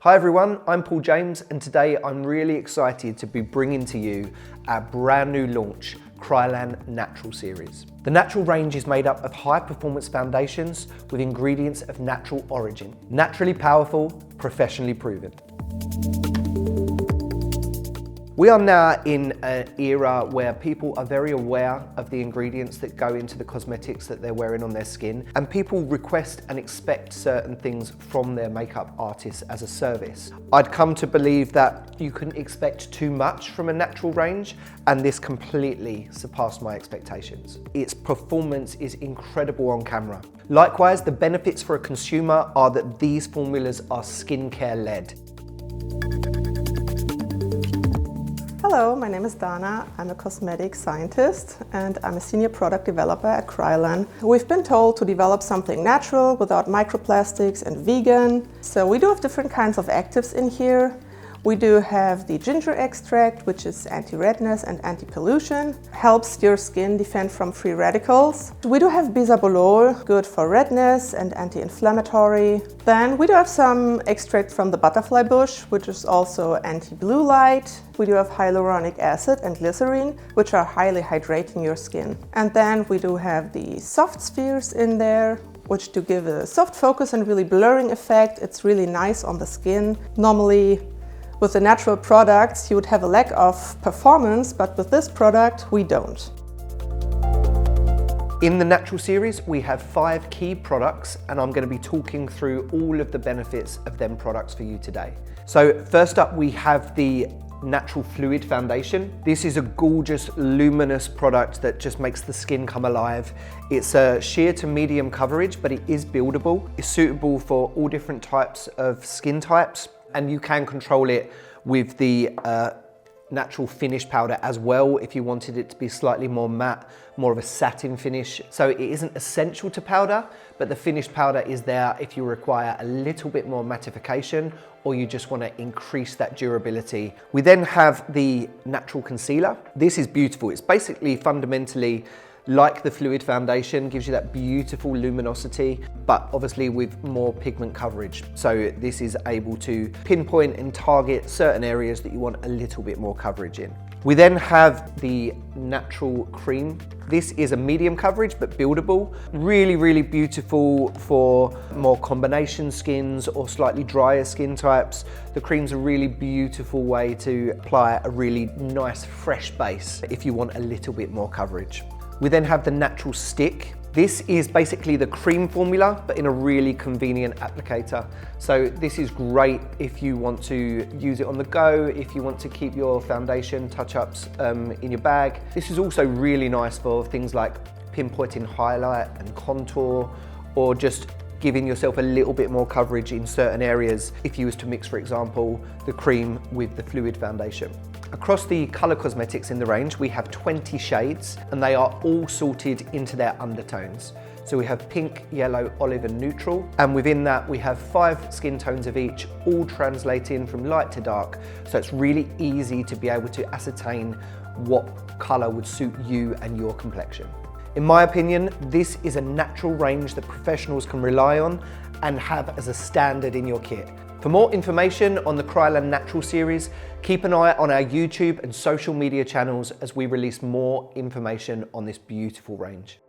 Hi everyone, I'm Paul James, and today I'm really excited to be bringing to you our brand new launch, Kryolan Natural Series. The natural range is made up of high performance foundations with ingredients of natural origin. Naturally powerful, professionally proven. We are now in an era where people are very aware of the ingredients that go into the cosmetics that they're wearing on their skin, and people request and expect certain things from their makeup artists as a service. I'd come to believe that you couldn't expect too much from a natural range, and this completely surpassed my expectations. Its performance is incredible on camera. Likewise, the benefits for a consumer are that these formulas are skincare led. Hello, my name is Dana. I'm a cosmetic scientist and I'm a senior product developer at Kryolan. We've been told to develop something natural without microplastics and vegan. So we do have different kinds of actives in here. We do have the ginger extract, which is anti-redness and anti-pollution, helps your skin defend from free radicals. We do have bisabolol, good for redness and anti-inflammatory. Then we do have some extract from the butterfly bush, which is also anti-blue light. We do have hyaluronic acid and glycerin, which are highly hydrating your skin. And then we do have the soft spheres in there, which do give a soft focus and really blurring effect. It's really nice on the skin. Normally, with the natural products, you would have a lack of performance, but with this product, we don't. In the Natural Series, we have 5 key products, and I'm going to be talking through all of the benefits of them products for you today. So first up, we have the Natural Fluid Foundation. This is a gorgeous, luminous product that just makes the skin come alive. It's a sheer to medium coverage, but it is buildable. It's suitable for all different types of skin types, and you can control it with the natural finish powder as well if you wanted it to be slightly more matte, more of a satin finish. So it isn't essential to powder, but the finished powder is there if you require a little bit more mattification or you just want to increase that durability. We then have the Natural Concealer. This is beautiful. It's basically fundamentally like the fluid foundation, gives you that beautiful luminosity, but obviously with more pigment coverage. So this is able to pinpoint and target certain areas that you want a little bit more coverage in. We then have the Natural Cream. This is a medium coverage, but buildable. Really, really beautiful for more combination skins or slightly drier skin types. The cream's a really beautiful way to apply a really nice, fresh base if you want a little bit more coverage. We then have the Natural Stick. This is basically the cream formula, but in a really convenient applicator. So this is great if you want to use it on the go, if you want to keep your foundation touch-ups in your bag. This is also really nice for things like pinpointing highlight and contour, or just giving yourself a little bit more coverage in certain areas if you was to mix, for example, the cream with the fluid foundation. Across the colour cosmetics in the range, we have 20 shades, and they are all sorted into their undertones. So we have pink, yellow, olive and neutral, and within that we have 5 skin tones of each, all translating from light to dark, so it's really easy to be able to ascertain what colour would suit you and your complexion. In my opinion, this is a natural range that professionals can rely on and have as a standard in your kit. For more information on the Kryolan Natural Series, keep an eye on our YouTube and social media channels as we release more information on this beautiful range.